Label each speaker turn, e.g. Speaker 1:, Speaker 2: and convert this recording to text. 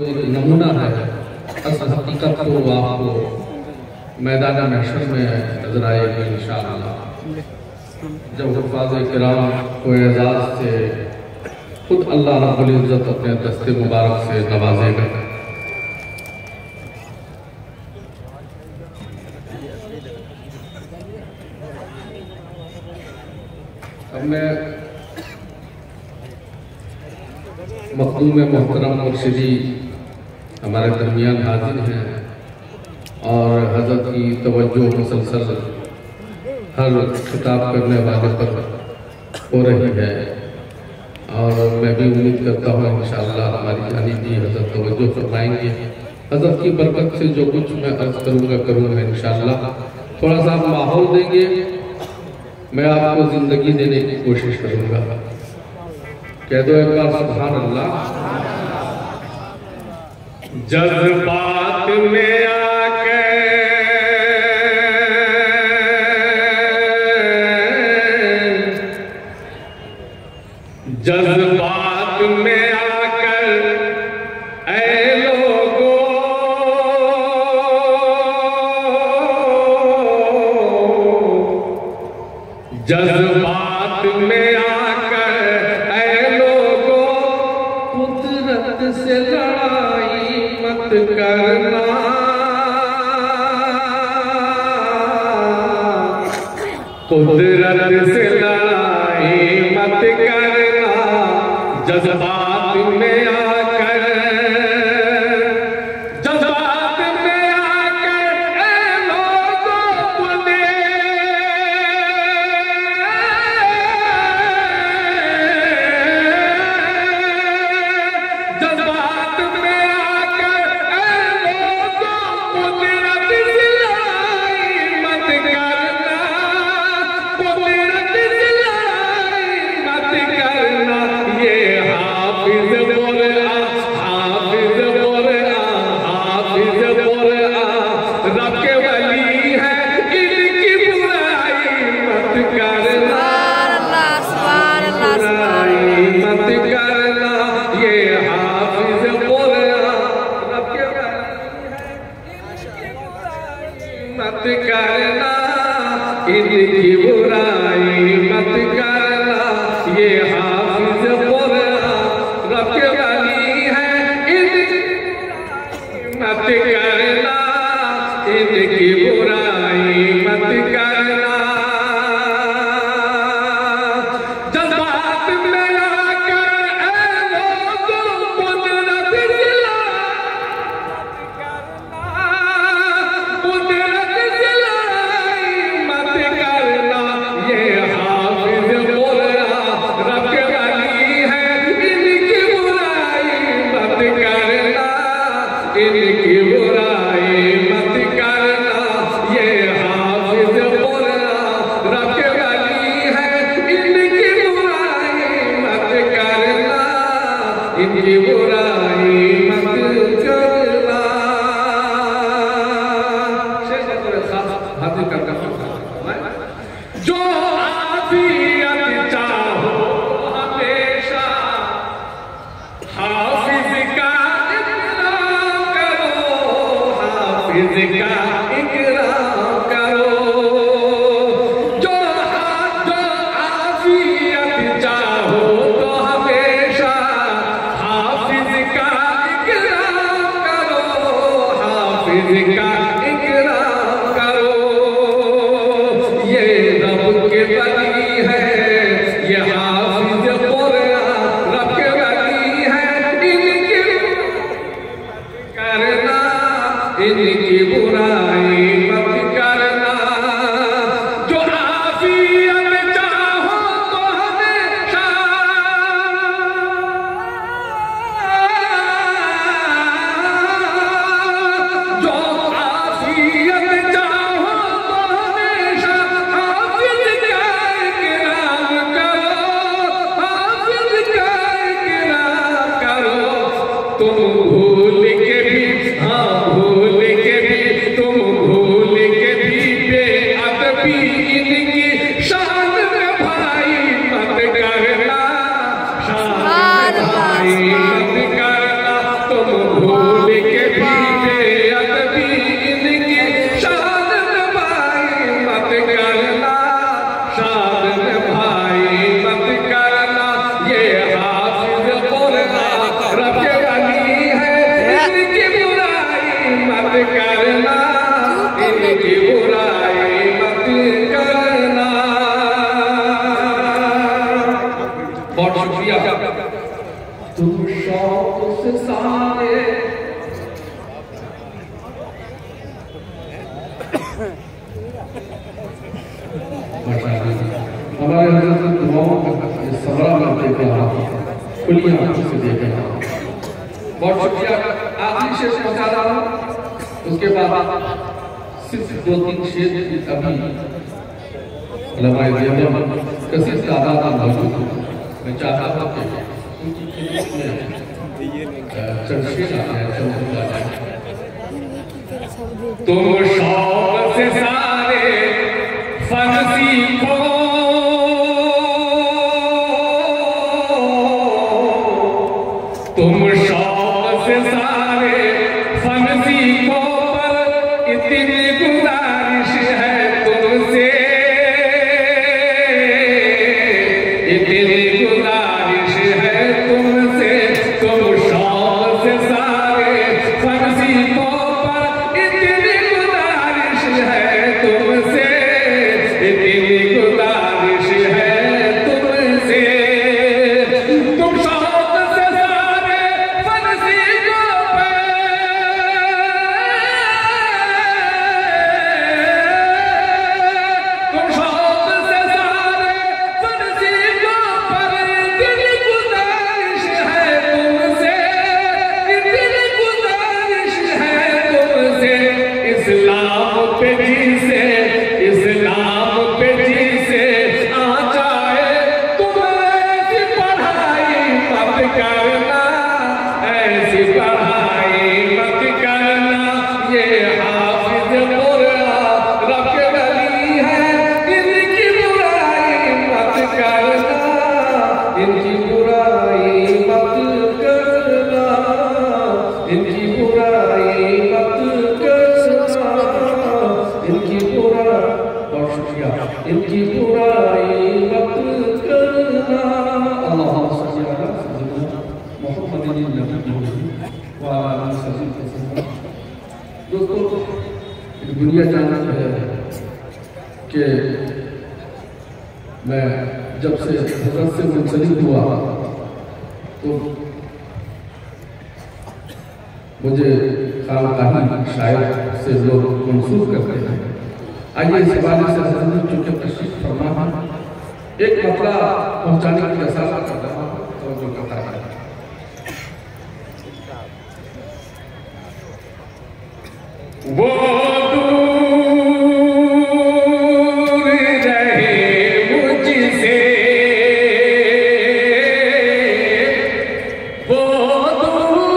Speaker 1: एक नमूना है। असल हकीकत तो आपको मैदान महशर में नजर आएगी इंशाअल्लाह, जब हुफ़ाज़ किराम को एजाज़ से खुद अल्लाह रब्बुल इज़्ज़त अपने दस्ते मुबारक से नवाजेगा। अब मैं मखदूम मोहतरम मुर्शिदी हमारे दरमियान हाजिर हैं और हज़रत की तवज्जो मुसलसल हर खिताब करने वाले पर हो रही है और मैं भी उम्मीद करता हूँ इंशाअल्लाह हमारी जानी भी हज़रत तवज्जो फरमाएंगे। हज़रत की बरकत से जो कुछ मैं अर्ज़ करूँगा इंशाअल्लाह। थोड़ा सा आप माहौल देंगे, मैं आपको ज़िंदगी देने की कोशिश करूँगा। कह दो एक बार सुभान अल्लाह।
Speaker 2: जज्बात में आके जज्बात में आकर ऐ लोगों जज्बात में आकर ऐ लोगों कुदरत से लड़ाई मत करना, कुदरत से लड़ाई मत करना। जज्बात में आकर जज्बात में आकर ऐ लोगों जज्बात में आकर ऐ लोगों कुदरत से लड़ाई मत करना, कुदरत से लड़ाई मत करना। ये हाफिज बोला हाफिज बोला हाफिज बोला रब के वली है, इनकी बुराई मत करना, बुराई मत करना। ये हाफिज बोला रब के वली है, मत करना, इनकी बुराई मत करना। ये हाफिज बोला रब के वली है, इनकी मत करना, इनकी बुराई मत करना। जज्बात में आकर ऐ लोगों कुदरत से कुदरत से लड़ाई मत करना। ये हाफिज बोला रब के वली है, इनकी बुराई मत करना, इनकी बुराई मत करना। ये हाफिज बोला रब के वली है, इनकी बुराई मत करना, इनकी बुराई मत करना। जो आफियत चाहो हमेशा हाफिज का इकराम करो, हाफिज का इकराम करो। जो आफियत चाहो तो हमेशा हाफिज का इकराम करो, हाफिज का इकराम करो। ये रब के वली है, ये हाफिज बोला रब के वली है, इनकी करना, इनकी बुराई मत करना। जो आफियत चाहो तो हमेशा जो आफियत चाहो तो हमेशा हाफिज का इकराम करो, हाफिज का इकराम करो। तुम भूल के भी भूल के भी तुम भूल के भी बेअदबी इनकी शान में भाई मत करना, शान में भाई मत करना। तुम भूल के पीछे अदबी इनकी शान में भाई मत करना, शान में भाई मत करना। ये हाफिज कुरान रब के वली है, इनकी बुराई मत करना, इनकी बुराई मत करना। बहुत शुक्रिया। तुम शौक से सारे
Speaker 1: हमारे हज़रत दुआओं का सबरा करते थे, खुली आंखों से देखे।
Speaker 2: बहुत शुक्रिया। आखिरी शेर पहुंचा रहा हूं, उसके बाद सिर्फ 2-3 शेर अभी
Speaker 1: कसी तादाद मौजूद है। मैं चाहता हूँ कि
Speaker 2: तुम शौक से सारे फन सीखो, तुम शौक से सारे फन सीखो, पर इतनी गुजारिश है तुमसे, इतनी गुजारिश है तुमसे। तुम शौक से सारे फन सीखो, पर इतनी गुजारिश है तुमसे, इतनी गुजारिश है तुमसे। तुम शौक से सारे फन सीखो, तुम शौक से सारे फन सीखो, पर इतनी गुजारिश है तुमसे, इतनी गुजारिश है तुमसे। इस्लाम पे जिसे, इस्लाम पे जिसे आ जाए, तुम ऐसी पढ़ाई मत करना, ऐसी पढ़ाई मत करना। ये हाफिज कुरान रब के वली है, इनकी बुराई मत करना, इनकी बुराई मत करना, इनकी बुराई मत करना, इनकी बुराई। बहुत शुक्रिया। इनकी बुराई मत करना। अल्लाहुम्मा सल्ली अला सय्यिदना मुहम्मदिन नबी व अला आलिहि वसल्लम। दोस्तों, दुनिया जानती है कि मैं जब से हज़रत से मुंसलिक हुआ तो मुझे खानकाही शायर से लोग मंसूब करते हैं। आइए इस हवाले से हज़रत चूँकि तशरीफ फरमा एक मतला पहुँचाने की आशा कर रहा हूँ, तो जो कहता है वो